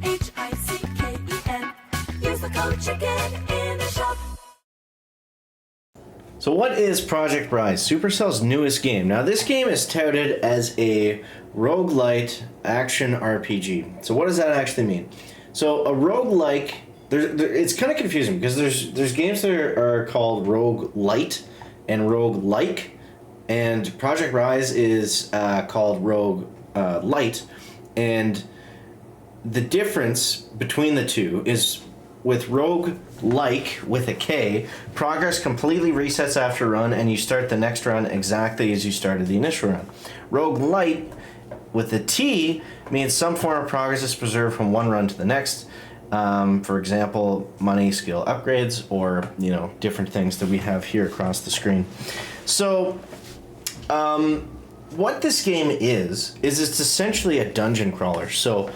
CHICKEN. Use the code CHICKEN in the shop. So what is Project Rise, Supercell's newest game? Now this game is touted as a roguelite action RPG. So what does that actually mean? So a roguelike, it's kind of confusing because there's games that are called roguelite and roguelike, and Project Rise is called roguelite, and the difference between the two is with roguelike with a K, progress completely resets after a run and you start the next run exactly as you started the initial run. Roguelite with a T means some form of progress is preserved from one run to the next. For example, money, skill upgrades, or different things that we have here across the screen. So what this game is it's essentially a dungeon crawler. So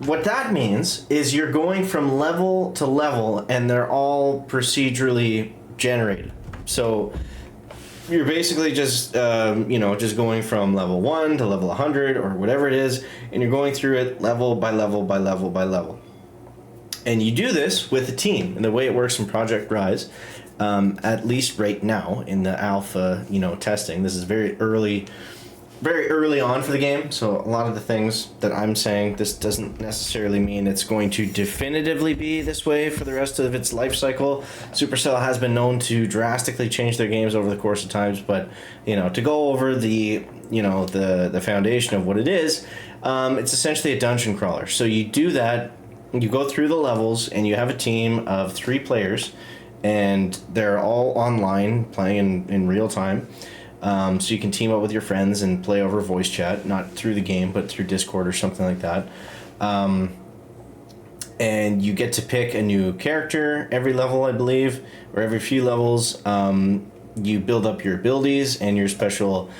what that means is you're going from level to level and they're all procedurally generated. So you're basically just just going from level 1 to level 100 or whatever it is, and you're going through it level by level by level by level. And you do this with a team. And the way it works in Project Rise, at least right now in the alpha testing, this is very early on for the game, so a lot of the things that I'm saying, this doesn't necessarily mean it's going to definitively be this way for the rest of its life cycle. Supercell has been known to drastically change their games over the course of times, but to go over the the foundation of what it is, it's essentially a dungeon crawler. So you do that, you go through the levels, and you have a team of 3 players, and they're all online playing in real time. So you can team up with your friends and play over voice chat, not through the game, but through Discord or something like that. And you get to pick a new character every level, I believe, or every few levels. You build up your abilities and your special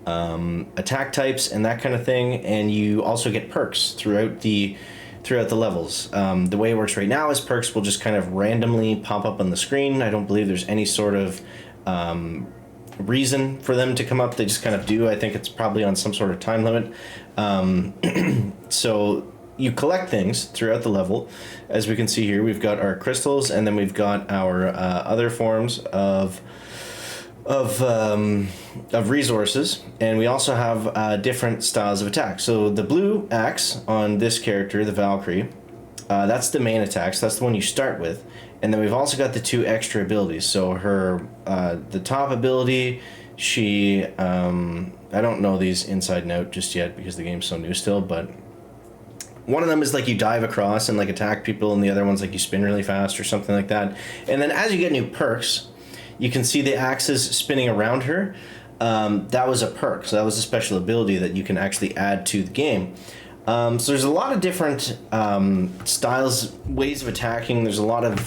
attack types and that kind of thing. And you also get perks throughout the levels. The way it works right now is perks will just kind of randomly pop up on the screen. I don't believe there's any sort of reason for them to come up. They just kind of do. I think it's probably on some sort of time limit. So you collect things throughout the level. As we can see here, we've got our crystals, and then we've got our other forms of resources, and we also have different styles of attack. So the blue axe on this character, the Valkyrie, that's the main attack, so that's the one you start with. And then we've also got the 2 extra abilities. So her, the top ability, she, I don't know these inside and out just yet because the game's so new still, but one of them is like you dive across and like attack people, and the other one's like you spin really fast or something like that. And then as you get new perks, you can see the axes spinning around her. That was a perk, so that was a special ability that you can actually add to the game. So there's a lot of different styles, ways of attacking. There's a lot of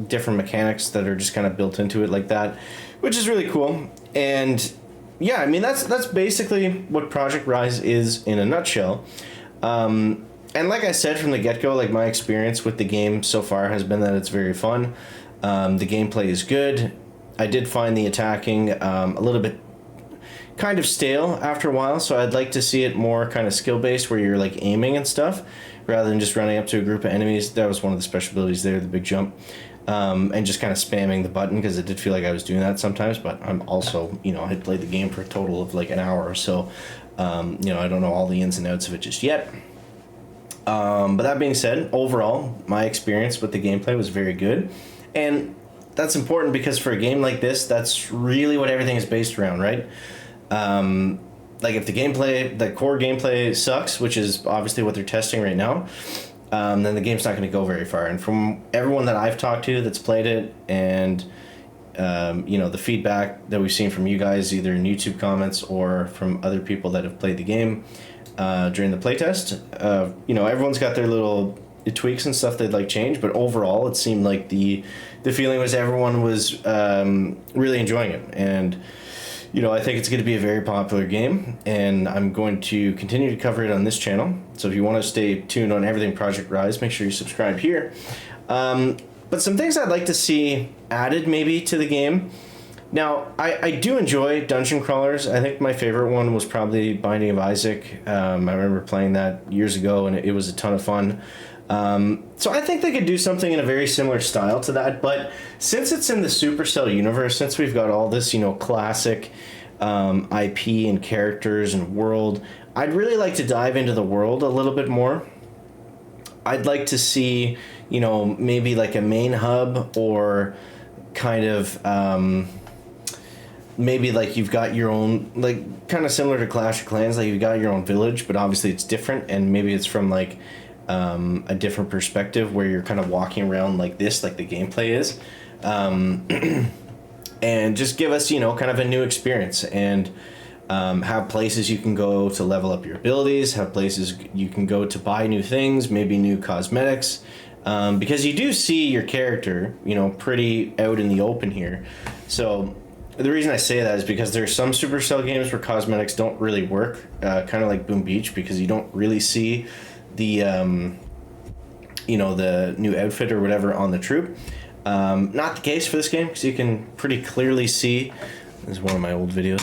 different mechanics that are just kind of built into it like that, which is really cool. And yeah, I mean, that's basically what Project Rise is in a nutshell. And like I said from the get-go, like my experience with the game so far has been that it's very fun. The gameplay is good. I did find the attacking a little bit kind of stale after a while, so I'd like to see it more kind of skill-based where you're like aiming and stuff rather than just running up to a group of enemies. That was one of the special abilities there, the big jump, and just kind of spamming the button, because it did feel like I was doing that sometimes. But I'm also, I had played the game for a total of like an hour or so. I don't know all the ins and outs of it just yet. But that being said, overall, my experience with the gameplay was very good. And that's important because for a game like this, that's really what everything is based around, right? Like if the core gameplay sucks, which is obviously what they're testing right now, then the game's not going to go very far. And from everyone that I've talked to that's played it, and the feedback that we've seen from you guys, either in YouTube comments or from other people that have played the game during the playtest, everyone's got their little tweaks and stuff they'd like change, but overall it seemed like the feeling was everyone was really enjoying it. And I think it's going to be a very popular game, and I'm going to continue to cover it on this channel. So if you want to stay tuned on everything Project Rise, make sure you subscribe here. But some things I'd like to see added maybe to the game Now, I do enjoy dungeon crawlers. I think my favorite one was probably Binding of Isaac. I remember playing that years ago, and it was a ton of fun. So I think they could do something in a very similar style to that. But since it's in the Supercell universe, since we've got all this, classic IP and characters and world, I'd really like to dive into the world a little bit more. I'd like to see, maybe like a main hub, or kind of... maybe like you've got your own, like kind of similar to Clash of Clans, like you've got your own village, but obviously it's different, and maybe it's from like a different perspective where you're kind of walking around like this, like the gameplay is, and just give us, kind of a new experience, and have places you can go to level up your abilities, have places you can go to buy new things, maybe new cosmetics, because you do see your character, pretty out in the open here. So the reason I say that is because there are some Supercell games where cosmetics don't really work, kind of like Boom Beach, because you don't really see the, the new outfit or whatever on the troop. Not the case for this game, because you can pretty clearly see, this is one of my old videos,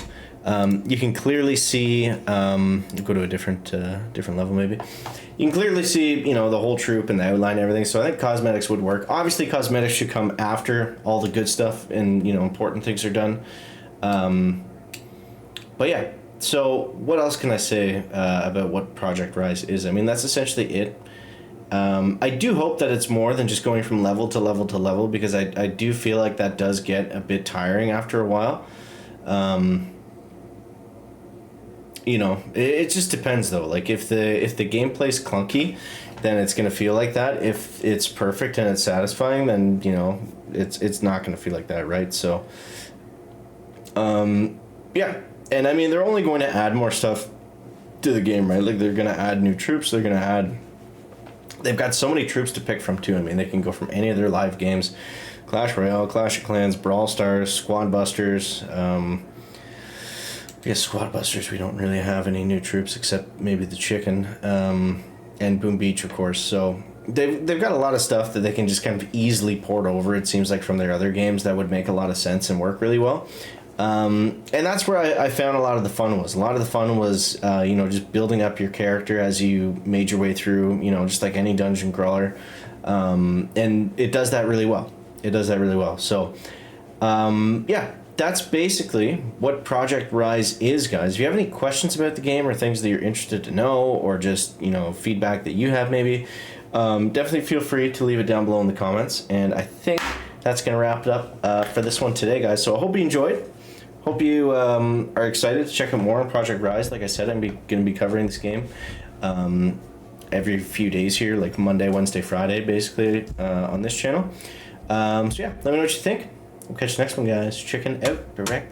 you can clearly see, go to a different level maybe. You can clearly see, the whole troop and the outline and everything. So I think cosmetics would work. Obviously, cosmetics should come after all the good stuff and, important things are done. But yeah, so what else can I say about what Project Rise is? I mean, that's essentially it. I do hope that it's more than just going from level to level to level, because I do feel like that does get a bit tiring after a while. It just depends though. Like if the gameplay's clunky, then it's gonna feel like that. If it's perfect and it's satisfying, then it's not gonna feel like that, right? So, yeah. And I mean, they're only going to add more stuff to the game, right? Like they're gonna add new troops. They've got so many troops to pick from too. I mean, they can go from any of their live games: Clash Royale, Clash of Clans, Brawl Stars, Squad Busters. I guess Squad Busters, we don't really have any new troops except maybe the chicken, and Boom Beach, of course. So they've got a lot of stuff that they can just kind of easily port over, it seems like, from their other games that would make a lot of sense and work really well. And that's where I found a lot of the fun was. A lot of the fun was, just building up your character as you made your way through, just like any dungeon crawler. And it does that really well. So, yeah. That's basically what Project Rise is, guys. If you have any questions about the game or things that you're interested to know, or just, feedback that you have maybe, definitely feel free to leave it down below in the comments. And I think that's going to wrap it up for this one today, guys. So I hope you enjoyed. Hope you are excited to check out more on Project Rise. Like I said, I'm going to be covering this game every few days here, like Monday, Wednesday, Friday, basically, on this channel. So yeah, let me know what you think. We'll catch you next one, guys. Chicken out. Back.